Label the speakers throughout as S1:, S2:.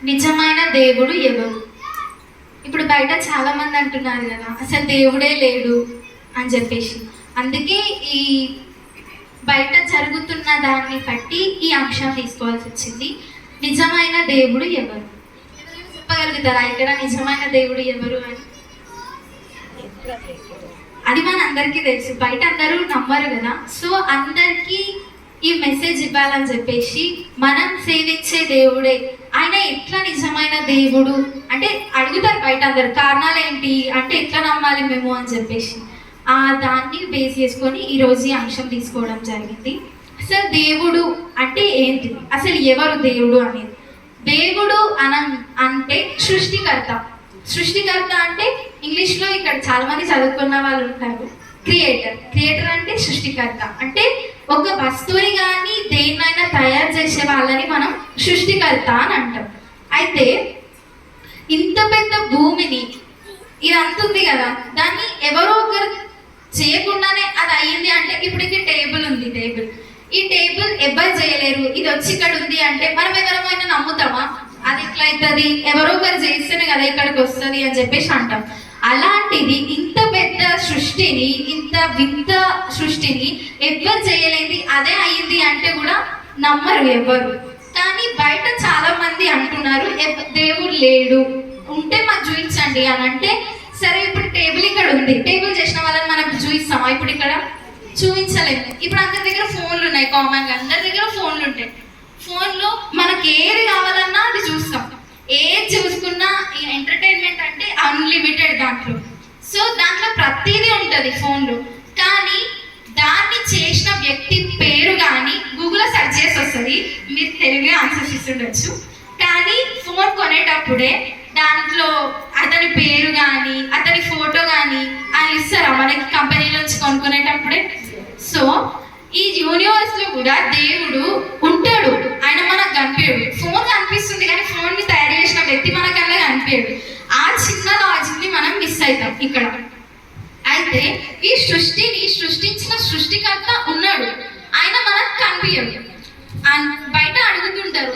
S1: నిజమైన దేవుడు ఎవరు? ఇప్పుడు బయట చాలా మంది అంటున్నారు కదా, అసలు దేవుడే లేడు అని చెప్పేసి. అందుకే ఈ బయట జరుగుతున్న దాన్ని బట్టి ఈ అంశం తీసుకోవాల్సి వచ్చింది. నిజమైన దేవుడు ఎవరు? చెప్పగలుగుతారా ఇక్కడ నిజమైన దేవుడు ఎవరు అని? అది మన అందరికీ తెలుసు, బయట అందరూ నమ్మరు కదా. సో అందరికీ ఈ మెసేజ్ ఇవ్వాలని చెప్పేసి మనం సేవించే దేవుడే ఆయన ఎట్లా నిజమైన దేవుడు అంటే అడుగుతారు బయట అందరు, కారణాలు ఏంటి అంటే ఎట్లా నమ్మాలి మేము అని చెప్పేసి. దాన్ని బేస్ చేసుకొని ఈరోజు ఈ అంశం తీసుకోవడం జరిగింది. అసలు దేవుడు అంటే ఏంటి, అసలు ఎవరు దేవుడు అనేది? దేవుడు అంటే సృష్టికర్త. సృష్టికర్త అంటే ఇంగ్లీష్లో ఇక్కడ చాలా మంది చదువుకున్న వాళ్ళు ఉంటారు, క్రియేటర్. క్రియేటర్ అంటే సృష్టికర్త. అంటే ఒక వస్తువుని కానీ దేన్నైనా తయారు చేసే వాళ్ళని మనం సృష్టికర్త అని అంటాం. అయితే ఇంత పెద్ద భూమిని ఇదంతా ఉంది కదా, దాన్ని ఎవరో ఒకరు చేయకుండానే అది అయ్యింది అంటే, ఇప్పుడు ఇక్కడ టేబుల్ ఉంది, ఈ టేబుల్ ఎవరు చేయలేరు, ఇది వచ్చి ఇక్కడ ఉంది అంటే మనం ఎవరైనా నమ్ముతామా? అది ఎట్లా అవుతుంది, ఎవరో ఒకరు చేస్తేనే కదా ఇక్కడికి వస్తుంది అని చెప్పేసి అంటాం. అలాంటిది ఇంత పెద్ద సృష్టిని, ఇంత వింత సృష్టిని ఎవరు చేయలేదు, అదే అయ్యింది అంటే కూడా నమ్మరు ఎవరు. కానీ బయట చాలా మంది అంటున్నారు దేవుడు లేడు, ఉంటే మాకు చూపించండి అని అంటే, సరే ఇప్పుడు టేబుల్ ఇక్కడ ఉంది, టేబుల్ చేసిన వాళ్ళని మనకు చూపిస్తామా? ఇప్పుడు ఇక్కడ చూపించలేదు. ఇప్పుడు అందరి దగ్గర ఫోన్లు ఉన్నాయి, కామన్గా అందరి దగ్గర ఫోన్లు ఉంటాయి. ఫోన్లో మనకి ఏది కావాలన్నా అది చూస్తాం, ఏది చూసుకున్నా ఈ ఎంటర్టైన్మెంట్ అంటే అన్లిమిటెడ్ దాంట్లో. సో దాంట్లో ప్రతిదీ ఉంటుంది ఫోన్లో. కానీ దాన్ని చేసిన వ్యక్తి పేరు కానీ గూగుల్లో సెర్చ్ చేసి వస్తుంది, మీరు తెలుగుగా ఆన్సర్స్ ఇస్తుండొచ్చు. కానీ ఫోన్ కొనేటప్పుడే దాంట్లో అతని పేరు కానీ అతని ఫోటో కానీ అని ఇస్తారా మనకి కంపెనీ నుంచి కొనుక్కునేటప్పుడే? సో ఈ యూనివర్స్లో కూడా దేవుడు ఉంటాడు, ఆయన మనకు కనిపించాడు. ఫోన్ కనిపిస్తుంది కానీ ఫోన్ని తయారు చేసిన వ్యక్తి మనకల్లా కనిపించాడు. ఆ చిన్న లాజిక్ని మనం మిస్ అవుతాం ఇక్కడ. అయితే ఈ సృష్టిని సృష్టించిన సృష్టికర్త ఉన్నాడు, ఆయన మనకు కనిపించడు. బయట అడుగుతుంటారు,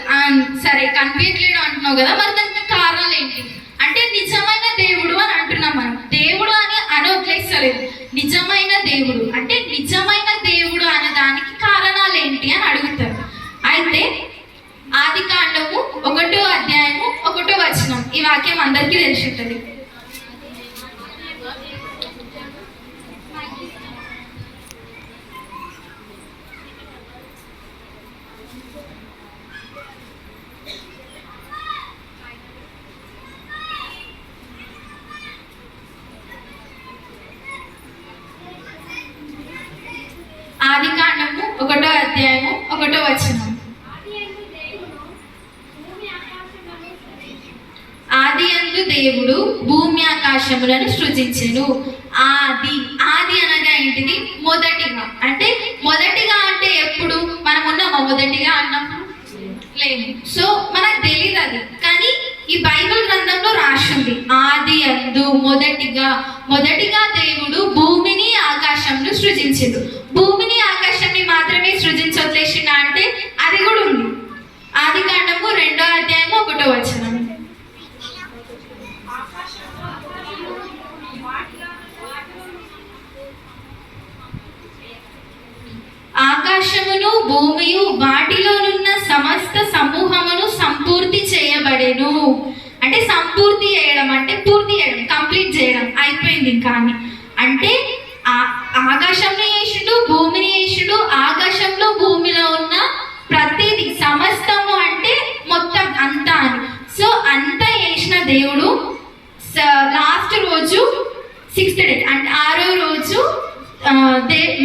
S1: సరే కనిపించట్లేడు అంటున్నావు కదా, మరి దానికి కారణాలు ఏంటి అంటే నిజమైన దేవుడు అని అంటున్నాం మనం. దేవుడు అని వదిలేస్తలేదు, నిజమైన దేవుడు అంటే నిజమైన దేవుడు అనే దానికి కారణాలు ఏంటి అని అడుగుతారు. అయితే ఆదికాండము 1వ అధ్యాయము 1వ వచనం, ఈ వాక్యం అందరికీ తెలిసి ఉంటుంది. ఆదికాండము 1వ అధ్యాయము 1వ వచనం. ఆదియందు దేవుడు భూమి ఆకాశములను సృజించెను. ఆది అనగా ఏంటిది? మొదటిగా. అంటే మొదటిగా అంటే ఎప్పుడు మనం ఉన్నామా మొదటిగా అన్నప్పుడు? లేదు. సో మనకు తెలియదు అది, కానీ ఈ బైబిల్ గ్రంథంలో రాసింది ఆదియందు మొదటిగా దేవుడు భూమిని ఆకాశంను సృజించిండు. భూమిని ఆకాశాన్ని మాత్రమే సృజించొదిలేసిండా అంటే అది కూడా ఉంది. ఆదికాండము 2వ అధ్యాయము 1వ వచనం. ఆకాశమును భూమియు వాటిలోనున్న సమస్త సమూహమును సంపూర్తి చేయబడెను. అంటే సంపూర్తి చేయడం అంటే పూర్తి చేయడం, కంప్లీట్ చేయడం, అయిపోయింది ఇంకా అని. అంటే ఆకాశంలో వేసుడు, భూమిని వేసుడు, ఆకాశంలో భూమిలో ఉన్న ప్రతిదీ సమస్తము అంటే మొత్తం అంతా అని. సో అంతా వేసిన దేవుడు లాస్ట్ రోజు 6th డే అంటే 6వ రోజు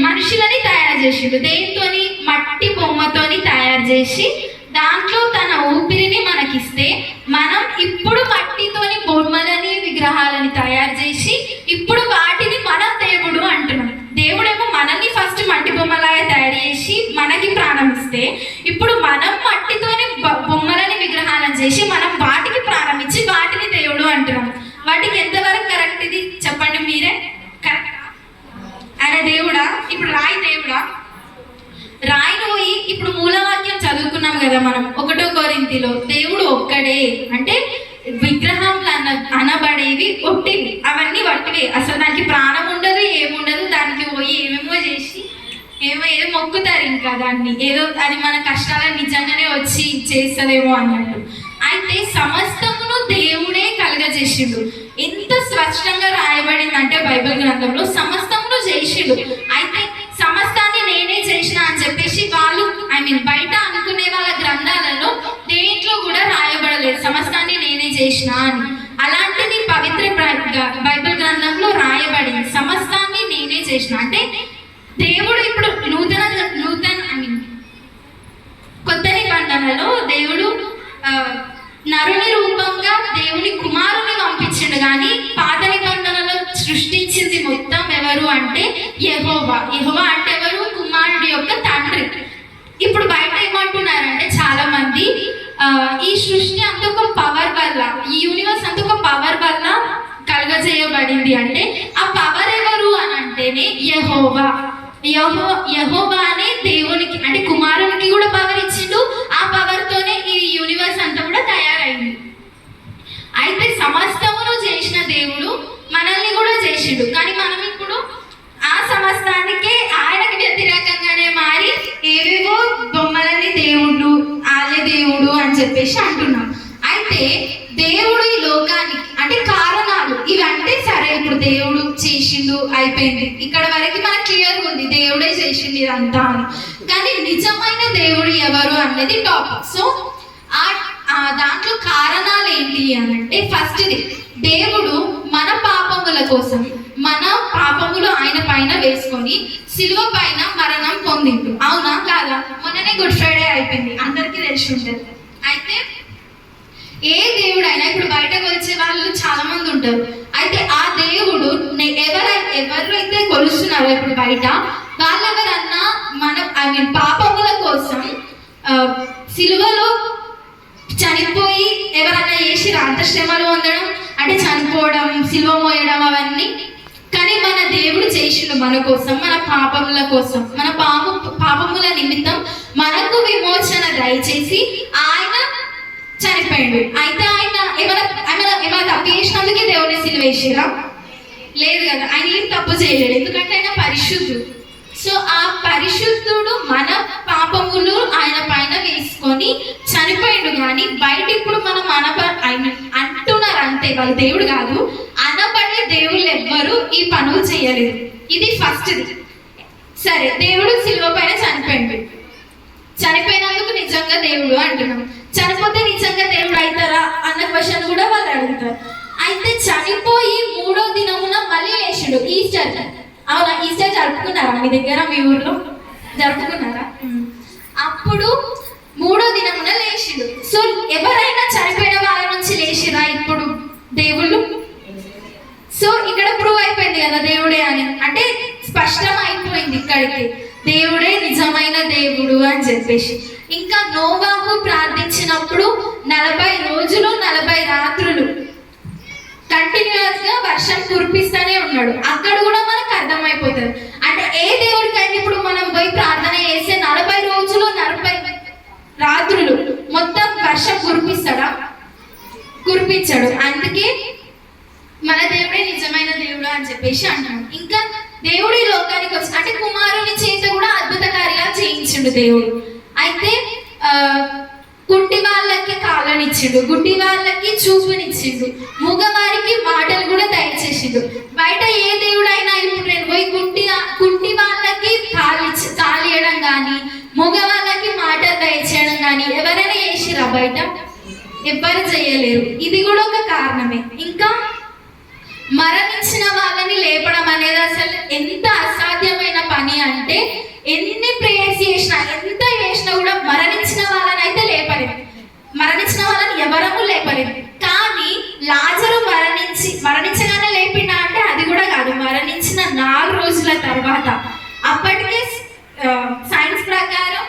S1: మనుషులని తయారు చేసిండు. దేనితోని? మట్టి బొమ్మతోని తయారు చేసి దాంట్లో తన ఊపిరిని మనకిస్తే మనం ఇప్పుడు మట్టితోని బొమ్మలని విగ్రహాలని తయారు చేసి ఇప్పుడు వాటిని మన దేవుడు అంటున్నాం. దేవుడేమో మనల్ని ఫస్ట్ మట్టి బొమ్మలాగా తయారు చేసి మనకి ప్రాణం ఇస్తే, ఇప్పుడు మనం మట్టితోని బొమ్మలని విగ్రహాలను చేసి మనం వాటికి ప్రాణం ఇచ్చి వాటిని దేవుడు అంటున్నాం. వాటికి ఎంతవరకు కరెక్ట్ ఇది చెప్పండి మీరే? కరెక్ట్ ఆయన దేవుడా? ఇప్పుడు రాయి దేవుడా? రాయిని పోయి ఇప్పుడు మూలవాక్యం చదువుకున్నాం కదా మనం 1 కొరింథీలో, దేవుడు ఒక్కడే అంటే విగ్రహంలు అనబడేవి ఒట్టివి, అవన్నీ వట్టివే, అసలు దానికి ప్రాణం ఉండదు, ఏముండదు. దానికి పోయి ఏమేమో చేసి ఏదో మొక్కుతారు, ఇంకా దాన్ని ఏదో అది మన కష్టాలను నిజంగానే వచ్చి చేస్తుందేమో అన్నట్టు. అయితే సమస్తమును దేవుడే కలుగజేసిండు. ఎంత స్పష్టంగా రాయబడిందంటే బైబిల్ గ్రంథంలో సమస్తమును చేసిండు. అయితే సమస్తాన్ని నేనే చేసిన అని చెప్పేసి వాళ్ళు బయట అనుకునే వాళ్ళ గ్రంథాలలో దేంట్లో కూడా రాయబడలేదు సమస్తాన్ని నేనే చేసిన అని. అలాంటిది పవిత్ర బైబిల్ గ్రంథంలో రాయబడింది సమస్తాన్ని నేనే చేసిన. అంటే దేవుడు ఇప్పుడు నూతన కొత్త నిబంధనలో దేవుడు నరుని రూపంగా దేవుని కుమారుని పంపించిండు, కానీ పాత నిబంధనలో సృష్టించింది మొత్తం ఎవరు అంటే యెహోవా. యెహోవా అంటే ఎవరు? కుమారుడి యొక్క తండ్రి. ఇప్పుడు బయట ఏమంటున్నారంటే చాలా మంది ఈ సృష్టి అంత ఒక పవర్ వల్ల, ఈ యూనివర్స్ అంత ఒక పవర్ వల్ల కలుగజేయబడింది. అంటే ఆ పవర్ ఎవరు అని అంటేనే యెహోవా. యెహోవా అనే దేవునికి అంటే కుమారునికి కూడా పవర్ ఇచ్చిండు. ఆ పవర్ తోనే ఈ యూనివర్స్ అంతా కూడా తయారైంది. అయితే సమస్తమును చేసిన దేవుడు మనల్ని కూడా చేసిండు, కానీ మనం ఇప్పుడు ఆ సమస్తానికే ఆయనకి వ్యతిరేకంగానే మారి ఏవేవో బొమ్మలని దేవుడు ఆలయ దేవుడు అని చెప్పేసి అంటున్నాం. అయితే దేవుడు ఈ లోకానికి అంటే కారణాలు ఇవంటే సరే, ఇప్పుడు దేవుడు చేసిండు అయిపోయింది, ఇక్కడ వరకు మనకు క్లియర్గా ఉంది దేవుడే చేసిండు ఇదంతా అని. కానీ నిజమైన దేవుడు ఎవరు అనేది టాపిక్. సో దాంట్లో కారణాలు ఏంటి అని అంటే ఫస్ట్ది, దేవుడు మన పాపముల కోసం మన పాపములు ఆయన పైన వేసుకొని సిలువ పైన మరణం పొందిండు. అవునా కాదా? మొన్ననే గుడ్ ఫ్రైడే అయిపోయింది, అందరికీ తెలిసి ఉంటుంది. అయితే ఏ దేవుడైనా ఇప్పుడు బయటకు వచ్చే వాళ్ళు చాలా మంది ఉంటారు. అయితే ఆ దేవుడు ఎవరైతే కొలుస్తున్నారో ఇప్పుడు బయట వాళ్ళెవరన్నా మన పాపముల కోసం సిలువలో చనిపోయి ఎవరన్నా చేసి అంతశ్రమలు పొందడం అంటే చనిపోవడం, సిలువ మోయడం అవన్నీ. కానీ మన దేవుడు చేసిండు మన కోసం, మన పాపముల కోసం, మన పాపముల నిమిత్తం మనకు విమోచన దయచేసి ఆయన చనిపోయాడు. అయితే ఆయన ఏమైనా తప్పు చేసినందుకే దేవుని సిలువ వేసిరా? లేదు కదా, ఆయన ఏం తప్పు చేయలేడు, ఎందుకంటే ఆయన పరిశుద్ధుడు. సో ఆ పరిశుద్ధుడు మన పాపములు ఆయన పైన వేసుకొని చనిపోయాడు. కానీ బయట ఇప్పుడు మనం అంటున్నారు అంతే, వాళ్ళు దేవుడు కాదు, అనబడే దేవుళ్ళు ఎవ్వరు ఈ పనులు చేయలేదు. ఇది ఫస్ట్ది. సరే, దేవుడు సిలువ పైన చనిపోయినందుకు నిజంగా దేవుడు అంటున్నాం. చనిపోతే నిజంగా దేవుడు అవుతారా అన్న క్వశ్చన్ కూడా వాళ్ళు అడుగుతారు. అయితే చనిపోయి 3వ దినమున మళ్ళీ లేచిండు. ఈస్టర్, అవునా? ఈస్టర్ జరుపుకున్నారా మీ దగ్గర? మీ ఊర్లో జరుపుకున్నారా? అప్పుడు 3వ దినమున లేచిండు. సో ఎవరైనా చనిపోయిన వాళ్ళ నుంచి లేచిరా ఇప్పుడు దేవుళ్ళు? సో ఇక్కడ ప్రూవ్ అయిపోయింది కదా దేవుడే అని, అంటే స్పష్టం అయిపోయింది ఇక్కడికి దేవుడే నిజమైన దేవుడు అని చెప్పేసి. ఇంకా నోవాహు ప్రార్థించినప్పుడు 40 రోజులు 40 రాత్రులు కంటిన్యూస్ గా వర్షం కురిపిస్తూనే ఉన్నాడు. అక్కడ కూడా మనకు అర్థమైపోతుంది. అంటే ఏ దేవుడికైనా ఇప్పుడు మనం పోయి ప్రార్థన చేస్తే 40 రోజులు 40 రాత్రులు మొత్తం వర్షం కురిపిస్తాడా? కురిపించాడు. అందుకే మన దేవుడే నిజమైన దేవుడు అని చెప్పేసి అంటాడు. ఇంకా దేవుడు ఈ లోకానికి వచ్చి అంటే కుమారుని చేత కూడా అద్భుత కార్యాలు చేయించిండు దేవుడు. అయితే కుంటి వాళ్ళకి కాళ్ళనిచ్చిండు, గుడ్డి వాళ్ళకి చూపునిచ్చిండు, మగవారికి మాటలు కూడా దయచేసిండు. బయట ఏ దేవుడైనా ఇప్పుడు నేను పోయి కుంటి వాళ్ళకి కాలియడం కానీ మగవాళ్ళకి మాటలు దయచేయడం కానీ ఎవరైనా చేసిరా? బయట ఎవ్వరు చేయలేరు. ఇది కూడా ఒక కారణమే. ఇంకా మరణించిన వాళ్ళని లేపడం అనేది అసలు ఎంత అసాధ్యమైన పని అంటే ఎన్ని ప్రేయర్స్ చేసినా ఎంత చేసినా కూడా మరణించిన వాళ్ళని అయితే లేపలేదు, మరణించిన వాళ్ళని ఎవరము లేపలేదు. కానీ లాజరు మరణించగానే లేపినా అంటే అది కూడా కాదు, మరణించిన 4 రోజుల తర్వాత. అప్పటికే సైన్స్ ప్రకారం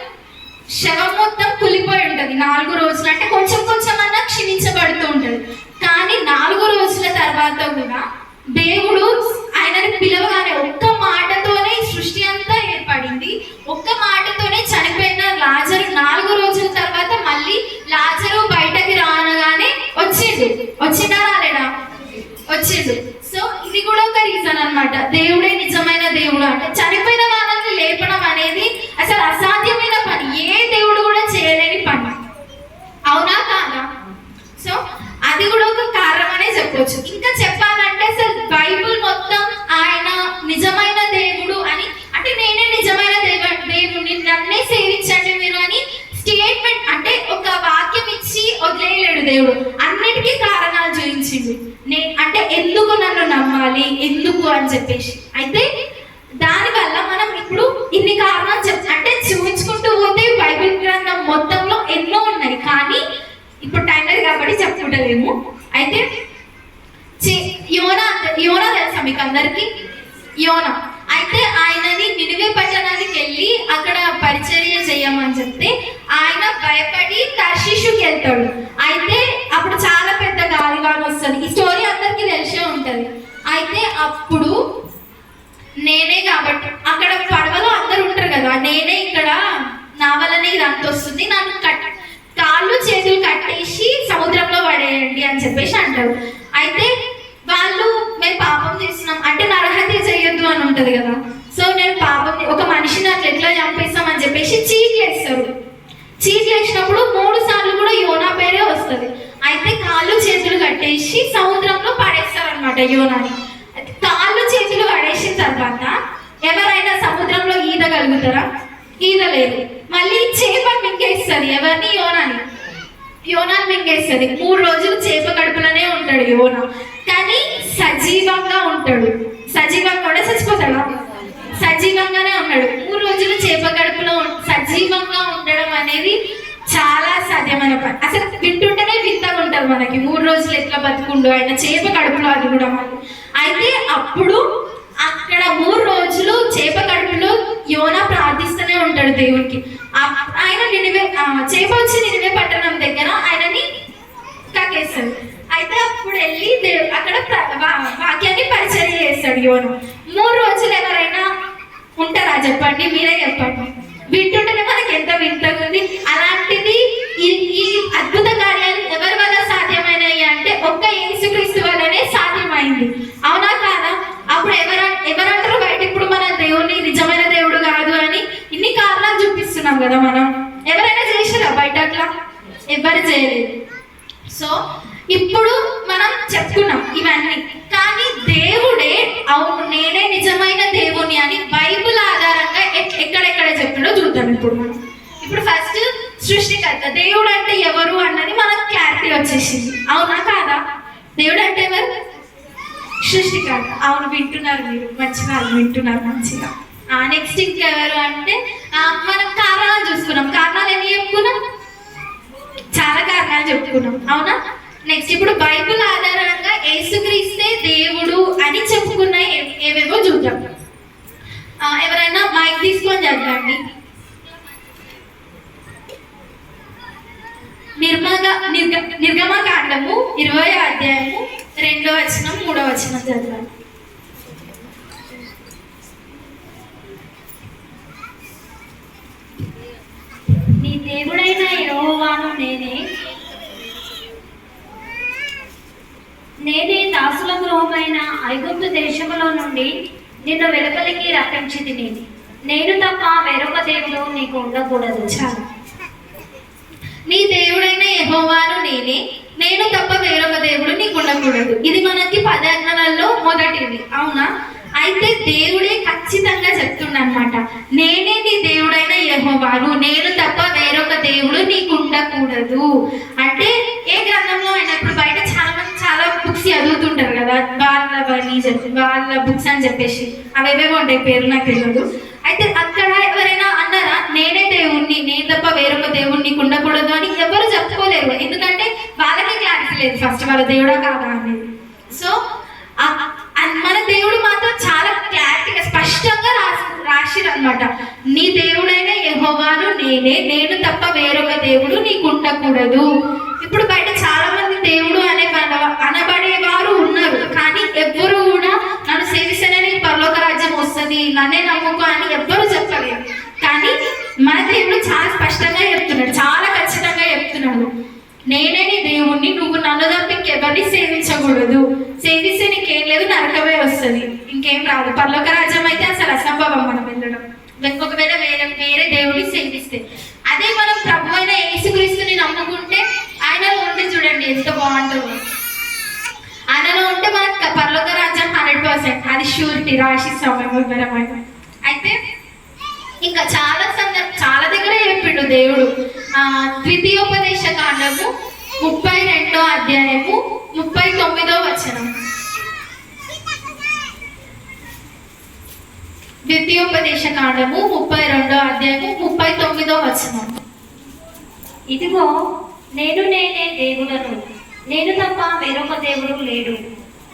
S1: శవం మొత్తం కులిపోయి ఉంటుంది 4 రోజులు, అంటే కొంచెం కొంచెం అన్నా క్షీణించబడుతూ ఉంటుంది. కానీ 4 రోజుల తర్వాత కూడా దేవుడు ఆయనని పిలవగానే ఒక్క మాటతోనే సృష్టి అంతా ఏర్పడింది, ఒక్క మాటతోనే వచ్చిండు. సో ఇది కూడా ఒక రీజన్ అన్నమాట. దేవుడే నిజమైన దేవుడు అంటే చనిపోయిన వాళ్ళని లేపడం అనేది అసలు అసాధ్యమైన పని, ఏ దేవుడు కూడా చేయలేని పని. అవునా కాదా? సో అది కూడా ఒక కారణం అనే చెప్పొచ్చు. ఇంకా చెప్పాలంటే అసలు బైబుల్ మొత్తం ఆయన నిజమైన దేవుడు అని, అంటే నేనే నిజమైన దేవుడిని, నన్నే సేవించండి మీరు అని స్టేట్మెంట్, అంటే ఒక వాక్యం ఇచ్చి వదిలేయలేడు దేవుడు. అన్నిటికీ కారణాలు చూపించిండు. అంటే ఎందుకు నన్ను నమ్మాలి, ఎందుకు అని చెప్పేసి. అయితే దానివల్ల మనం ఇప్పుడు ఇన్ని కారణాలు అంటే చూపించుకుంటూ పోతే బైబిల్ గ్రంథం మొత్తంలో ఎన్నో ఉన్నాయి, కానీ ఇప్పుడు టైం లేదు కాబట్టి చెప్పుకుంటలేము. అయితే యోనా తెలుసా మీకు అందరికి? యోనా అయితే ఆయనని నినివే పట్టణానికి వెళ్ళి అక్కడ పరిచర్య చేయమని చెప్తే ఆయన భయపడి తర్షీషుకి వెళ్తాడు. అయితే అప్పుడు చాలా పెద్ద గాలివాన వస్తుంది. ఈ స్టోరీ అందరికీ తెలిసే ఉంటది. అయితే అప్పుడు నేనే కాబట్టి అక్కడ పడవలో అందరు ఉంటారు కదా, నేనే ఇక్కడ నా వల్లనే ఇదంతా వస్తుంది, నన్ను కాళ్ళు చేతులు కట్టేసి సముద్రంలో పడేయండి అని చెప్పేసి అంటారు. అయితే వాళ్ళు మేము పాపం చేస్తున్నాం అంటే నరహత్య చేయొద్దు అని ఉంటది కదా. సో నేను పాపం, ఒక మనిషిని అట్లా ఎట్లా చంపేస్తాం అని చెప్పేసి చీట్లేస్తారు. చీట్లేసినప్పుడు 3 సార్లు కూడా యోనా పేరే వస్తుంది. అయితే కాళ్ళు చేతులు కట్టేసి సముద్రంలో పడేస్తారు అనమాట యోనాని. కాళ్ళు చేతులు పడేసిన తర్వాత ఎవరైనా సముద్రంలో ఈదగలుగుతారా? ఈదలేదు. మళ్ళీ చేప మింగేస్తుంది ఎవరిని? యోనాని మింగేస్తుంది. 3 రోజులు చేప కడుపులోనే ఉంటాడు యోనా, కానీ సజీవంగా ఉంటాడు. సజీవంగా కూడా చచ్చిపోతాడా? సజీవంగానే ఉన్నాడు. 3 రోజులు చేప కడుపులో సజీవంగా ఉండడం అనేది చాలా సాధ్యమైన పని. అసలు వింటుంటేనే వింతగా ఉంటుంది మనకి. 3 రోజులు ఎట్లా బతుకుండు ఆయన చేప కడుపులో, అది కూడా మనం. అయితే అప్పుడు అక్కడ 3 రోజులు చేప కడుపులో యోనా ప్రార్థిస్తూనే ఉంటాడు దేవునికి. ఆయన చేప వచ్చి నినివే పట్టణం దగ్గర ఆయనని కక్కేస్తాడు. అయితే అప్పుడు వెళ్ళి అక్కడ వాక్యాన్ని పరిచర్య చేస్తాడు యోనా. 3 రోజులు ఎవరైనా ఉంటారా చెప్పండి? మీరే చెప్పండి. వింటుంటేనే మనకి ఎంత వింతగా ఉంది. అలాంటిది ఈ అద్భుత కార్యాలు ఎవరి వల్ల సాధ్యమైనవి అంటే ఒక్క యేసుక్రీస్తు వల్లనే సాధ్యమైంది. అవునా కాదా? అప్పుడు ఎవరంటారు బయట ఇప్పుడు మన దేవుని నిజమైన దేవుడు కాదు అని ఇన్ని కారణాలు చూపిస్తున్నాం కదా మనం. ఎవరైనా చేసారా బయట అట్లా? ఎవరు చేయలేదు. సో ఇప్పుడు మనం చెప్పుకున్నాం ఇవన్నీ, కానీ దేవుడే అవును నేనే నిజమైన దేవుని అని బైబిల్ ఆధారంగా ఎక్కడెక్కడ చెప్తాడో చూద్దాం ఇప్పుడు మనం. ఇప్పుడు ఫస్ట్ సృష్టికర్త. దేవుడు అంటే ఎవరు అన్నది మనకు క్లారిటీ వచ్చేసింది. అవునా కాదా? దేవుడు అంటే ఎవరు? సృష్టికర్త. అవును, వింటున్నారు మీరు, మంచిగా వింటున్నారు మంచిగా. నెక్స్ట్ ఇంకెవరు అంటే మనం కారణాలు చూసుకున్నాం. కారణాలు ఎన్ని చెప్పుకున్నాం? చాలా కారణాలు చెప్పుకున్నాం. అవునా? నెక్స్ట్ ఇప్పుడు బైబిల్ ఆధారంగా యేసుక్రీస్తే దేవుడు అని చెప్పుకున్నాయి ఏవేవో చూద్దాం. ఎవరైనా మైక్ తీసుకొని చదవండి. నిర్గమకాండము 20వ అధ్యాయము 2వ వచనం 3వ వచనం చదవాలి.
S2: నీ దేవుడైన యెహోవాను నేనే దాసుల గృహమైన ఐగుప్తు దేశములో నుండి నిన్ను వెలుపలికి రప్పించితిని. నేను తప్ప వేరొక దేవుడు నీకు ఉండకూడదు.
S1: చాలు. నీ దేవుడైన యెహోవాను నేనే, నేను తప్ప వేరొక దేవుడు నీకు ఉండకూడదు. ఇది మనకి 10 ఆజ్ఞలలో మొదటిది. అవునా? అయితే దేవుడే ఖచ్చితంగా చెప్తుండనమాట, నేనే నీ దేవుడైన యెహోవాను, నేను తప్ప వేరొక దేవుడు నీకు ఉండకూడదు. అంటే ఏ గ్రంథంలో అయినా ఇప్పుడు బయట చాలా మంది చాలా బుక్స్ చదువుతుంటారు కదా, వాళ్ళ బుక్స్ అని చెప్పేసి అవేవేవో ఉంటాయి, పేరు నాకు తెలియదు. అయితే అక్కడ ఎవరైనా అన్నారా నేనే దేవుణ్ణి, నేను తప్ప వేరొక దేవుణ్ణి నీకు ఉండకూడదు అని ఎవరు చెప్పుకోలేరు. ఎందుకంటే వాళ్ళకే క్లారిటీ లేదు ఫస్ట్ వాళ్ళ దేవుడా కాదా అనేది. సో మన దేవుడు మాత్రం చాలా క్లారిటీగా స్పష్టంగా రాసిరన్నమాట, నీ దేవుడైన యెహోవాను నేనే, నేను తప్ప వేరొక దేవుడు నీకు ఉండకూడదు. ఇప్పుడు బయట చాలా మంది దేవుడు అనబడేవారు ఉన్నారు, కానీ ఎవ్వరు కూడా నన్ను సేవిస్తేనే నీకు పరలోక రాజ్యం వస్తుంది, నన్నే నమ్ముకో అని ఎవ్వరు చెప్పలేరు. కానీ మన దేవుడు చాలా స్పష్టంగా చెప్తున్నాడు, చాలా ఖచ్చితంగా చెప్తున్నాడు, నేనే నీ దేవుణ్ణి, నువ్వు నన్ను తప్ప ఇంకెవరు ఎవరిని సేవించకూడదు. సేవిస్తే నీకేం లేదు, నరకమే వస్తుంది, ఇంకేం రాదు. పరలోక రాజ్యం అయితే అసలు అసంభవం మనం వెళ్ళడం, ఒకవేళ వేరే దేవుడిని సేవిస్తే. అదే మనం ప్రభు అయిన యేసుక్రీస్తుని నమ్ముకుంటే ఆయనలో ఉంటే చూడండి ఎంత బాగుంటుందో. ఆయనలో ఉంటే మనకు పరలోక రాజ్యం 100%, అది షూరిటీ, రాసిస్తాం మేము. అయితే ఇంకా చాలా దగ్గర చెప్పిండు దేవుడు. ద్వితీయోపదేశ కాండము 32వ అధ్యాయము 39వ వచనం. ద్వితీయోపదేశ కాండము 32వ అధ్యాయము 39వ వచనం.
S2: ఇదిగో నేనే దేవుడను, నేను తప్ప వేరొక దేవుడు లేడు.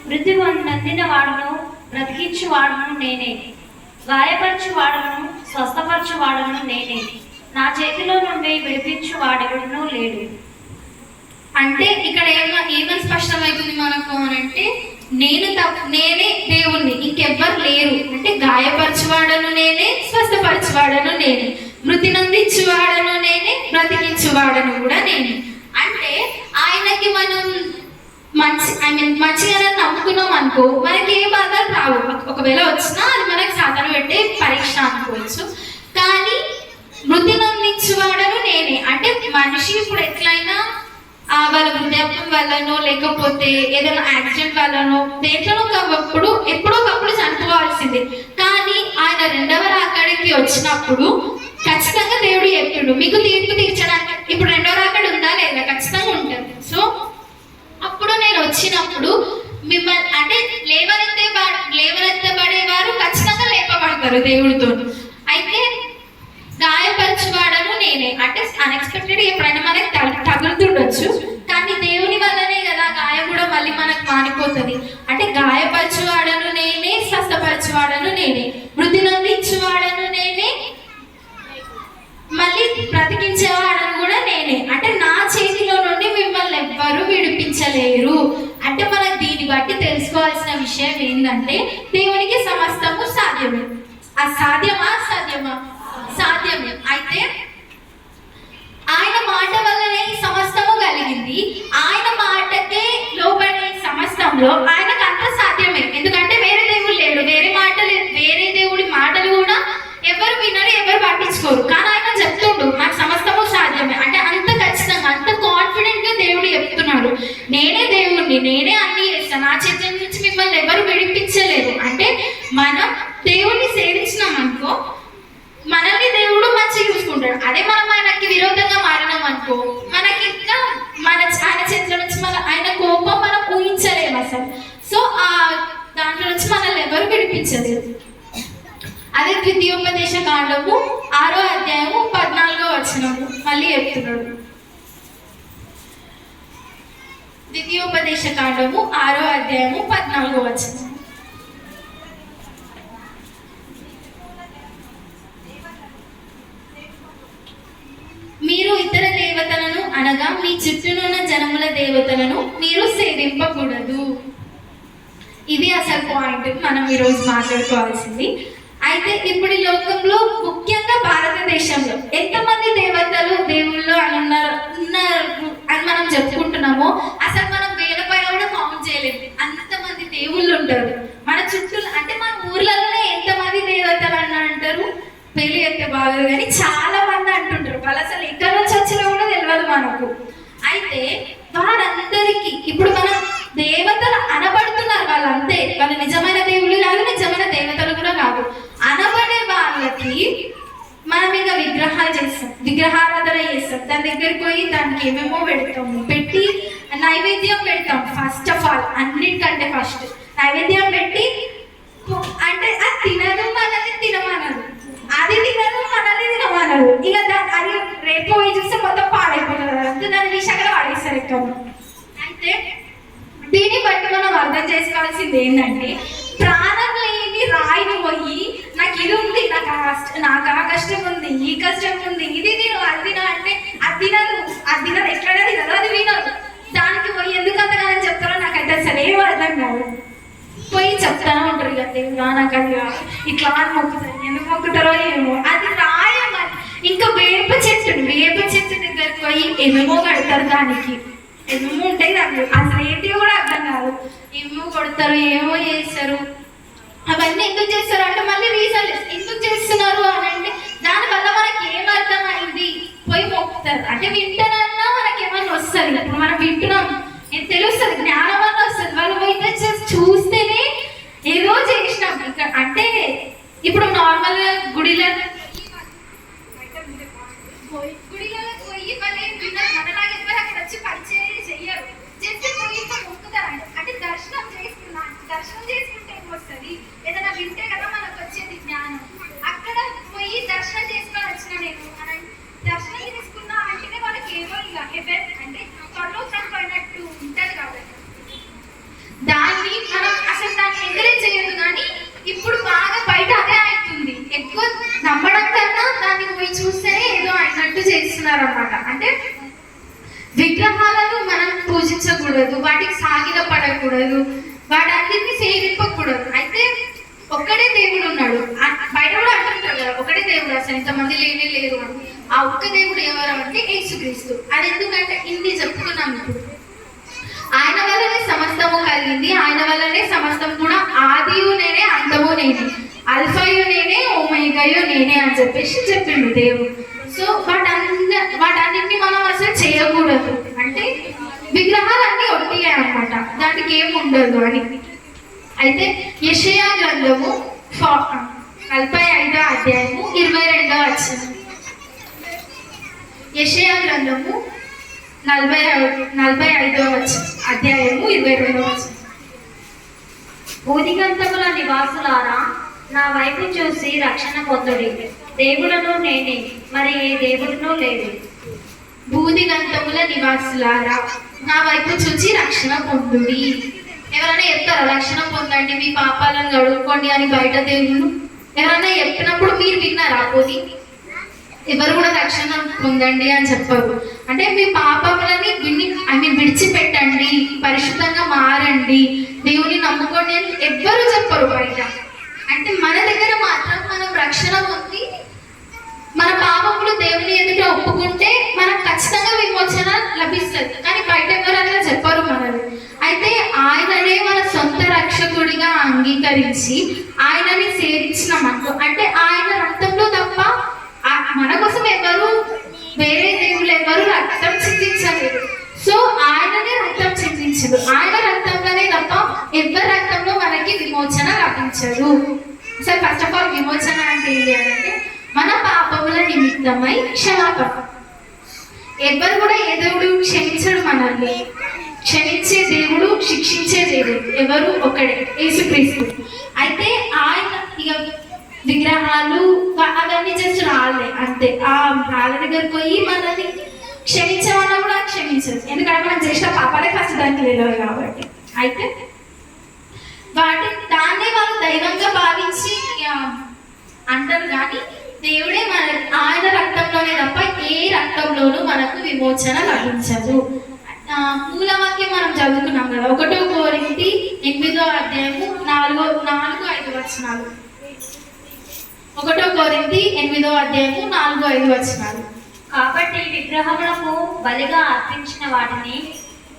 S2: మృతి నందిన వాడును, బ్రతికించు వాడును నేనే, గాయపరచు వాడును, స్వస్థపరచు వాడును నేనే, నా చేతిలో నుండి విడిపించు వాడెవడునూ లేడు.
S1: అంటే ఇక్కడ ఏమని స్పష్టమవుతుంది మనకు అని అంటే, నేనే దేవుణ్ణి, ఇంకెవ్వరు లేరు. అంటే గాయపరచువాడను నేనే, స్వస్థపరచువాడను నేనే, మృతి నందించువాడను నేనే, బ్రతికించువాడను కూడా నేనే. అంటే ఆయనకి మనం మంచిగా నమ్ముకున్నాం అనుకో, మనకి ఏ బాధలు రావు. ఒకవేళ వచ్చినా అది మనకి సాధన పెట్టే పరీక్ష అనుకోవచ్చు. కానీ మృతి నందించువాడను నేనే అంటే మనిషి ఇప్పుడు ఎట్లయినా వాళ్ళ వృద్ధాప్యం వల్లనో లేకపోతే ఏదైనా యాక్సిడెంట్ వల్లనో దేంట్లోనో ఎప్పుడో ఒకప్పుడు చనిపోవాల్సిందే. కానీ ఆయన రెండవ రాకడికి వచ్చినప్పుడు ఖచ్చితంగా దేవుడు చెప్పిండు, మీకు తీర్పు తీర్చడానికి. ఇప్పుడు రెండవ రాకడి ఉందా లేదా? ఖచ్చితంగా ఉంటుంది. సో అప్పుడు నేను వచ్చినప్పుడు మిమ్మల్ని అంటే లేవనెత్తబడేవారు ఖచ్చితంగా లేపబడతారు దేవుడితో. అయితే గాయపరచువాడను నేనే అంటే అన్ఎక్స్పెక్టెడ్ ఎప్పుడైనా మనకి తగులుతుండొచ్చు, కానీ దేవుని వల్లనే కదా గాయం కూడా మళ్ళీ మనకు మానిపోతుంది. అంటే గాయపరచువాడను నేనే, స్వస్థపరచువాడను నేనే, మృతి నందించువాడను నేనే, మళ్ళీ బ్రతికించేవాడను కూడా నేనే. అంటే నా చేతిలో నుండి మిమ్మల్ని ఎవ్వరూ విడిపించలేరు. అంటే మనకు దీన్ని బట్టి తెలుసుకోవాల్సిన విషయం ఏంటంటే దేవునికి సమస్తము సాధ్యమే. అసాధ్యమా? సాధ్యమే. అయితే ఆయన మాట వల్లనే సమస్తము కలిగింది. ఆయన మాటకే లోబడే సమస్తంలో ఆయనకు అంత సాధ్యమే. ఎందుకంటే వేరే దేవుడు లేడు, వేరే దేవుడి మాటలు కూడా ఎవరు వినరు, ఎవరు పట్టించుకోరు. కానీ ఆయన చెప్తుండు నాకు సమస్తము సాధ్యమే. అంటే అంత ఖచ్చితంగా, అంత కాన్ఫిడెంట్ గా దేవుడు చెప్తున్నాడు, నేనే దేవుణ్ణి, నేనే అన్ని చేస్తాను, నా చేతి నుంచి మిమ్మల్ని ఎవరు విడిపించలేరు. అంటే మనం దేవుణ్ణి సేవించినాం అనుకో, మనల్ని దేవుడు మంచిగా చూసుకుంటాడు. అదే మనం ఆయనకి విరోధంగా మారినాం అనుకో, మనకి ఇంకా ఆయన చేతిలో నుంచి ఆయన కోపం మనం ఊహించలేము అసలు. సో దాంట్లో నుంచి మనల్ని ఎవరు విడిపించలేరు. అదే ద్వితీయోపదేశ కాండము 6వ అధ్యాయము 14వ వచనము మళ్ళీ చెప్తున్నాడు. ద్వితీయోపదేశ కాండము 6వ అధ్యాయము 14వ వచనం. మీరు ఇతర దేవతలను అనగా మీ చుట్టూనున్న జనముల దేవతలను మీరు సేవింపకూడదు. ఇది అసలు పాయింట్ మనం ఈరోజు మాట్లాడుకోవాల్సింది. అయితే ఇప్పుడు ఈ లోకంలో ముఖ్యంగా భారతదేశంలో ఎంతమంది దేవుళ్ళు అని ఉన్నారు అని మనం చెప్పుకుంటున్నామో అసలు మనం వేల పైన కూడా కౌంట్ చేయలేదు. అంతమంది దేవుళ్ళు ఉంటారు మన చుట్టూ. అంటే మన ఊర్లలోనే ఎంతమంది దేవతలు అని అంటారు, పెళ్లి అయితే బాగోదు కానీ చాలా మంది అంటుంటారు. వాళ్ళు అసలు ఎక్కడి నుంచి వచ్చినా కూడా తెలియదు మనకు. అయితే వారందరికీ ఇప్పుడు మన దేవతలు అనబడుతున్నారు, వాళ్ళు అంతే, వాళ్ళు నిజమైన దేవుళ్ళు కాదు, నిజమైన దేవతలు కూడా కాదు. అనబడే వాళ్ళకి మనం ఇక విగ్రహాలు చేస్తాం, విగ్రహారాధన చేస్తాం, దాని దగ్గరికి పోయి దానికి ఏమేమో పెడతాము, పెట్టి నైవేద్యం పెడతాం. ఫస్ట్ ఆఫ్ ఆల్ అన్నిటికంటే ఫస్ట్ నైవేద్యం పెట్టి, అంటే అది తినదు, మనల్ని తినమనదు, అది తినదు, మనల్ని తినమనదు. ఇక అది రేపు పోయి చూస్తే మొత్తం పాడైపోతుంది, అంతే, దాని విషయంగా వాడేస్తారు ఎక్కడ. అయితే దీన్ని బట్టి మనం అర్థం చేసుకోవాల్సింది ఏంటంటే, ప్రాణం లేని రాయిని పోయి నాకు ఇది ఉంది, నాకు ఆ కష్టం ఉంది, ఈ కష్టం ఉంది, ఇది తిను, అది తిన అంటే అది తినదు, ఎక్కడా తినదు, అది వినదు. దానికి పోయి ఎందుకు అంతగానని చెప్తారో నాకైతే అసలు ఏం అర్థం కాదు. పోయి చెప్తానే ఉంటారు ఇక దేవుడా నాకు అది ఇట్లా అని మొక్కుతారు, ఎందుకు మొక్కుతారో ఏమో. అది రాయం. ఇంకా వేప చెట్టు దగ్గరికి పోయి ఏమేమో కడతారు, దానికి ఏమేమో ఉంటాయి దాన్ని, అసలు ఏంటి కూడా ఏమో చేస్తారు. అవన్నీ ఎందుకు చేస్తారు అంటే మళ్ళీ రీజన్ ఎందుకు చేస్తున్నారు అని అంటే దానివల్ల మనకి ఏమర్థమైంది పోయి మొక్కుతారు. అంటే వింటానన్నా మనకి ఏమన్నా వస్తుంది. ఇప్పుడు మనం వింటున్నాం తెలుస్తుంది, జ్ఞానం అన్న వస్తుంది. వాళ్ళు పోయితే చూస్తేనే ఏదో చేసినాం ఇక్కడ. అంటే ఇప్పుడు నార్మల్ గుడిలలో పోయి మళ్ళీ మనలాగా ఎవరు అక్కడ వచ్చి పరిచయం చెయ్యరు. జస్ట్ పోయి మొక్కుతారు. అంటే దర్శనం చేసుకుంటే ఏమొస్తుంది, ఏదైనా వింటే కదా మనకు వచ్చేది జ్ఞానం. అక్కడ పోయి దర్శనం చేసుకొని వచ్చిన నేను దర్శనం చేసుకున్నా అంటేనే వాళ్ళకి ఏమో ఇక హెవెన్ అంటే పరలోకం పోయినట్టు ఉంటుంది. కాబట్టి దాన్ని మనం అసలు దాన్ని ఎంకరేజ్ చేయదు. కానీ ఇప్పుడు బాగా బయట అదే అవుతుంది. ఎక్కువ నమ్మడం కన్నా దాన్ని పోయి చూస్తేనే ఏదో అయినట్టు చేస్తున్నారు అన్నమాట. అంటే విగ్రహాలను మనం పూజించకూడదు, వాటికి సాగిల పడకూడదు, వాటన్నిటిని సేవింపకూడదు. అయితే ఒక్కడే దేవుడు ఉన్నాడు. బయట కూడా అంటుంటారు కదా ఒకటే దేవుడు, అసలు ఇంతమంది లేరు అని. ఆ ఒక్క దేవుడు ఎవరు అంటే యేసుక్రీస్తు. అది ఎందుకంటే ఇన్ని చెప్పుకున్నాం. ఇప్పుడు ఆయన వల్లనే సమస్తము కలిగింది, ఆయన వల్లనే సమస్తం కూడా ఆదియు నేనే అంతము నేనే, అల్ఫయు నేనే ఓమేగయు నేనే అని చెప్పేసి చెప్పిండు దేవుడు. సో వాటన్నిటిని మనం అసలు చేయకూడదు. అంటే విగ్రహాలన్నీ ఒట్టిగా అన్నమాట, దానికి ఏమి ఉండదు అని. అయితే యెషయా గ్రంథము 45వ అధ్యాయము 22వ వచనం. యెషయా గ్రంథము 45వ అధ్యాయము 22వ వచనం.
S2: భూదిగంతముల నివాసులారా నా వైపు చూసి రక్షణ పొందుడి. దేవులను నేనే, మరి ఏ దేవుడునూ లేదు.
S1: భూదిగంతముల నివాసులారా నా వైపు చూచి రక్షణ పొందుడి. ఎవరైనా చెప్తారా రక్షణ పొందండి, మీ పాపాలను గడుపుకోండి అని బయట దేవుళ్ళు? ఎవరైనా చెప్పినప్పుడు మీరు విన్నారా? పోనీ ఎవరు కూడా రక్షణ పొందండి అని చెప్పరు. అంటే మీ పాపములని విడిచిపెట్టండి, పరిశుద్ధంగా మారండి, దేవుని నమ్ముకోండి అని ఎవ్వరు చెప్పరు బయట. అంటే మన దగ్గర మాత్రం మనం రక్షణ పొంది మన పాపములు దేవుని ఎదుట ఒప్పుకుంటే మనకు ఖచ్చితంగా విమోచన లభిస్తుంది. కానీ బయట ఎవరైనా చెప్పరు మనల్ని. అయితే ఆయననే మన సొంత రక్షకుడిగా అంగీకరించి ఆయనని సేవించినామనుకో, అంటే ఆయన రక్తంలో తప్ప మన కోసం ఎవరు వేరే దేవుళ్ళు ఎవరు రక్తం చిందించలేదు. సో ఆయననే రక్తం చిందించదు. ఆయన రక్తంలోనే తప్ప ఎవరి రక్తంలో మనకి విమోచన లభించదు. సార్ ఫస్ట్ ఆఫ్ ఆల్ విమోచన అంటే ఏంటి అంటే మన పాపముల నిమిత్తమై క్షమాపణ. ఎవరు కూడా ఏ దేవుడు క్షమించడు మనల్ని. క్షమించే దేవుడు, శిక్షించే దేవుడు ఎవరు? ఒకడే, యేసుక్రీస్తు. అయితే ఆయన ఇక విగ్రహాలు అవన్నీ జస్ట్ రాలే అంతే. ఆ రాళ్ళ దగ్గరకు పోయి మనల్ని క్షమించమన్నా కూడా క్షమించదు, ఎందుకంటే మనం చేసిన పాపాలే కష్టడానికి తెలియదు కాబట్టి. అయితే దాన్నే వాళ్ళు దైవంగా భావించి అంటారు. కానీ దేవుడే ఆయన రక్తంలోనే తప్ప ఏ రక్తంలోనూ మనకు విమోచన లభించదు. మూలవాక్యం మనం చదువుకున్నాం కదా, 1 కొరింథీ 8వ అధ్యాయము 4-5 వచనాలు. 1 కొరింథీ 8వ అధ్యాయము 4-5 వచనాలు.
S2: కాబట్టి విగ్రహములకు బలిగా అర్పించిన వాటిని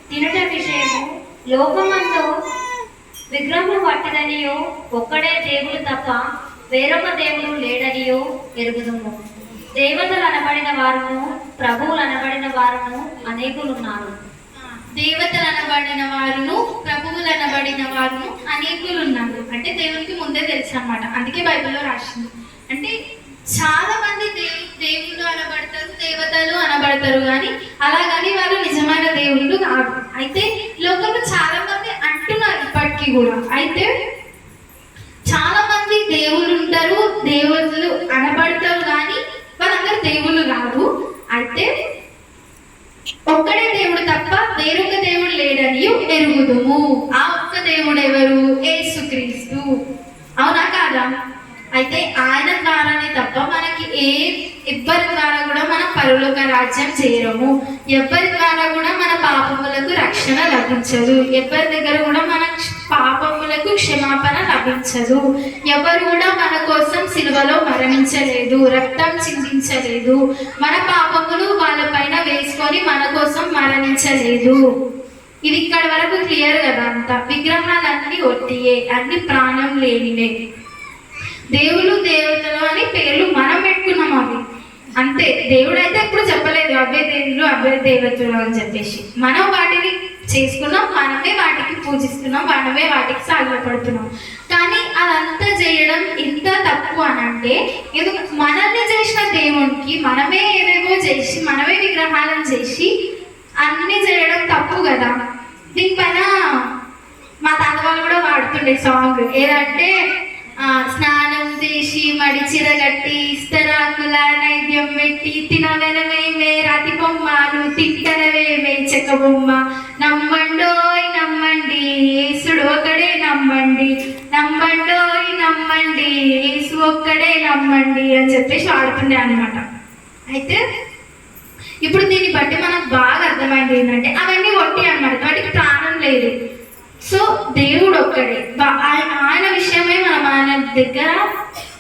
S2: తినుట విషయము లోకమందు విగ్రహము పట్టదనియో, ఒక్కడే దేవుడు తప్ప వేరొక దేవుడు లేడనియో ఎరుగుదుము. దేవతలు అనబడిన వారును ప్రభువులు అనబడిన వారును అనేకులున్నారు.
S1: దేవతలు అనబడిన వారును ప్రభువులు అనబడిన వారును అనేకులు ఉన్నారు. అంటే దేవునికి ముందే తెలుసు అన్నమాట. అందుకే బైబిల్లో రాసింది. అంటే చాలా మంది దేవుళ్ళు అనబడతారు, దేవతలు అనబడతారు, కానీ అలాగని వాళ్ళు నిజమైన దేవుళ్ళు కాదు. అయితే లోకంలో చాలా మంది అంటున్నారు ఇప్పటికీ కూడా. అయితే చాలా మంది దేవుళ్ళు ఉంటారు, దేవుళ్ళు అనబడతారు, కానీ వాళ్ళందరూ దేవుళ్ళు కాదు. అయితే ఒక్కడే దేవుడు తప్ప వేరొక దేవుడు లేడని ఎరుగుదుము. ఆ ఒక్క దేవుడు ఎవరు? యేసుక్రీస్తు. అవునా కాదా? అయితే ఆయన ద్వారానే తప్ప మనకి ఎవ్వరి ద్వారా కూడా మన పరలోక రాజ్యం చేరము. ఎవ్వరి ద్వారా కూడా మన పాపములకు రక్షణ లభించదు. ఎవరి దగ్గర కూడా మన పాపములకు క్షమాపణ లభించదు. ఎవరు కూడా మన కోసం సిలువలో మరణించలేదు, రక్తం చిందించలేదు, మన పాపములు వాళ్ళ పైన వేసుకొని మన కోసం మరణించలేదు. ఇది ఇక్కడ వరకు క్లియర్ కదా అంతా. విగ్రహాలన్నీ ఒట్టియే, అన్ని ప్రాణం లేనివే. దేవుళ్ళు దేవతలు అని పేర్లు మనం పెట్టుకున్నాం అవి అంతే. దేవుడు అయితే ఎప్పుడు చెప్పలేదు అవే దేవుళ్ళు అవే దేవతలు అని చెప్పేసి. మనం వాటిని చేసుకున్నాం, మనమే వాటికి పూజిస్తున్నాం, మనమే వాటికి సాగిలపడుతున్నాం. కానీ అదంతా చేయడం ఎంత తప్పు అని అంటే, ఎందుకు మనల్ని చేసిన దేవునికి మనమే ఏవేవో చేసి మనమే విగ్రహాలను చేసి అన్ని చేయడం తప్పు కదా. దీనిపైన మా తాత వాళ్ళు కూడా వాడుతుండే సాంగ్ ఏదంటే, స్నానం చేసి మడిచిర కట్టి ఇస్తరాకుల నైద్యం పెట్టి తినవెనవేమే రాతి బొమ్మ నువ్వు తింటనవేమే చెక్క బొమ్మ నమ్మండోయ్ నమ్మండి యేసుడు ఒకడే నమ్మండి నమ్మండోయ్ నమ్మండి యేసు ఒక్కడే నమ్మండి అని చెప్పేసి వాడుతుండే అనమాట. అయితే ఇప్పుడు దీన్ని బట్టి మనకు బాగా అర్థమైంది ఏంటంటే అవన్నీ ఒట్టి అన్నమాట, వాటికి ప్రాణం లేదు. సో దేవుడు ఒక్కడే, ఆయన విషయమే మనం ఆయన దగ్గర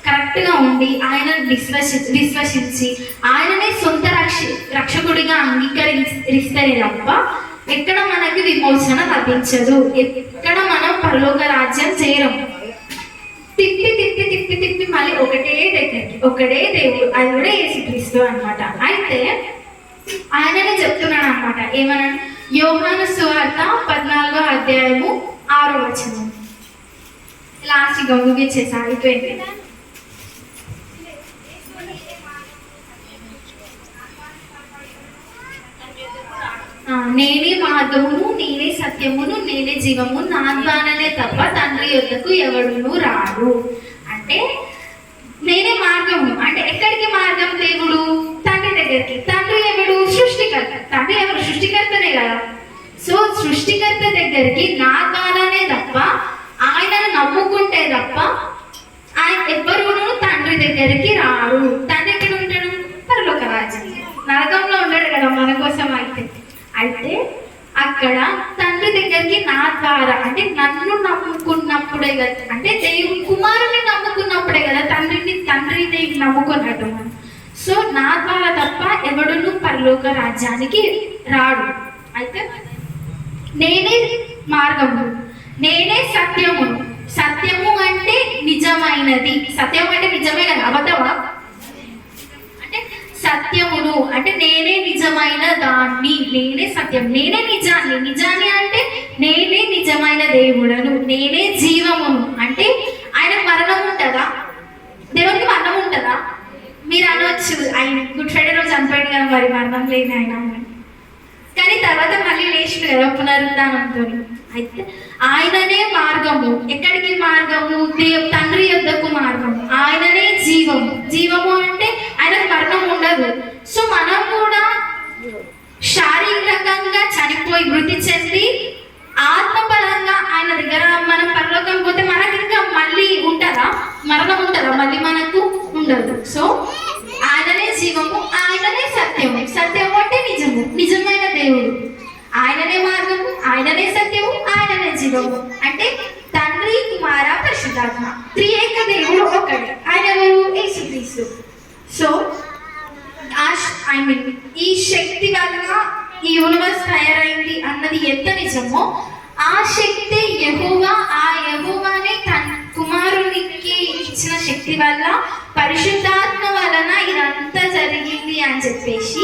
S1: కరెక్ట్గా ఉండి ఆయన విశ్వసించి ఆయననే సొంత రక్షకుడిగా అంగీకరిస్తేనే తప్ప ఎక్కడ మనకి విమోచన లభించదు, ఎక్కడ మనం పరలోక రాజ్యం చేరం. తిప్పి తిప్పి తిప్పి తిప్పి మళ్ళీ ఒకటే దగ్గరికి, ఒకటే దేవుడు, అది కూడా యేసుక్రీస్తు అన్నమాట. అయితే ఆయననే చెప్తున్నాడు అనమాట. ఏమనంటే యోహాను సువార్త 14వ అధ్యాయము 6వ వచనం. లాస్ట్ గా ముగించేసి అయిపోయింది. నేనే మార్గమును నేనే సత్యమును నేనే జీవము నా ద్వారానే తప్ప తండ్రి యొద్దకు ఎవడును రాడు. అంటే నేనే మార్గము అంటే ఎక్కడికి మార్గం? దేవుడు తండ్రి దగ్గరికి. తండ్రి ఎవడు? సృష్టికర్త. తండ్రి ఎవరు? సృష్టికర్తనే కదా. సో సృష్టికర్త దగ్గరికి నా ద్వారానే తప్ప, ఆయనను నమ్ముకుంటే తప్ప ఆయన ఎవ్వరు తండ్రి దగ్గరికి రారు. తండ్రి ఎక్కడ ఉంటాడు? పరలోక రాజ్యం. నరకంలో ఉంటాడు కదా మన కోసం. అయితే అక్కడ తండ్రి దగ్గరికి నా ద్వారా అంటే నన్ను నమ్ముకున్నప్పుడే కదా, అంటే దేవుని కుమారుని నమ్ముకున్నప్పుడే కదా తండ్రి దేవుని నమ్ముకున్నట్టు. సో నా ద్వారా తప్ప ఎవడును పరలోక రాజ్యానికి రాడు. అయితే నేనే మార్గము, నేనే సత్యము. సత్యము అంటే నిజమైనది. సత్యం అంటే నిజమైనది, అబద్ధమా? అంటే సత్యమును అంటే నేనే నిజమైన దాన్ని, నేనే సత్యం, నేనే నిజాన్ని. నిజాన్ని అంటే నేనే నిజమైన దేవుడను, నేనే జీవమును. అంటే ఆయన మరణం ఉంటుందా? దేవునికి మరణం ఉంటుందా? మీరు అనవచ్చు ఆయన గుడ్ ఫ్రైడే రోజు చనిపోయాడు కదా, మరి మరణం లేని ఆయన. కానీ తర్వాత మళ్ళీ లేచిండు కదా పునరుద్ధానంతో. అయితే ఆయననే మార్గము. ఎక్కడికి మార్గము? తండ్రి యొద్దకు మార్గము. ఆయననే జీవము. జీవము అంటే ఆయనకు మరణం ఉండదు. సో మనం కూడా శారీరకంగా చనిపోయి మృతి చెంది ఆత్మపరంగా ఆయన దగ్గర మనం పరలోకం పోతే మనకి ఇంకా మళ్ళీ ఉంటుందా? మరణం ఉంటుందా? మళ్ళీ మనకు ఉండదు. సో ఆయననే జీవము, ఆయననే సత్యము. సత్యము అంటే నిజము, నిజమైన దేవుడు. ఆయననే మార్గము, ఆయననే సత్యము, ఆయననే జీవము. అంటే తండ్రి కుమార పరిశుద్ధాత్మ త్రియేక దేవుడు ఒకడే. ఆయన ఎవరు? యేసుక్రీస్తు. సో ఈ శక్తి వల్ల ఈ యూనివర్స్ తయారైంది అన్నది ఎంత నిజమో, ఆ శక్తి యెహోవా, ఆ యెహోవానే తన కుమారునికి ఇచ్చిన శక్తి వల్ల పరిశుద్ధాత్మ వలన ఇదంతా జరిగింది అని చెప్పేసి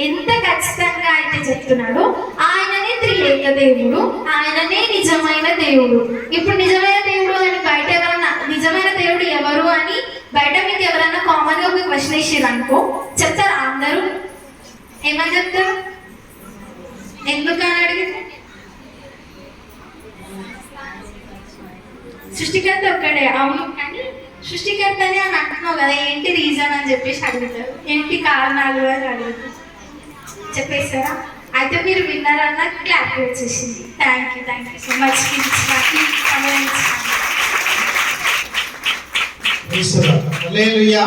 S1: ఎంత ఖచ్చితంగా అయితే చెప్తున్నాడో, ఆయననే త్రియేక దేవుడు, ఆయననే నిజమైన దేవుడు. ఇప్పుడు నిజమైన దేవుడు అని బయట ఎవరన్నా నిజమైన దేవుడు ఎవరు అని బయట మీకు ఎవరన్నా కామన్ గా ఒక క్వశ్చన్ వేసారు అనుకో, చెప్తారు అందరూ. ఏమని చెప్తారు? ఎందుకని అడిగితే సృష్టికర్త ఒక్కడే. అవును, కానీ సృష్టికర్తనే అని అంటున్నావు కదా, ఏంటి రీజన్ అని చెప్పేసి అడుగుతారు, ఏంటి కారణాలు అని అడుగుతారు. చెప్పేస్తారా? అయితే మీరు విన్నారన్న క్లాప్ వచ్చేసింది. Thank you so much.
S3: Hallelujah.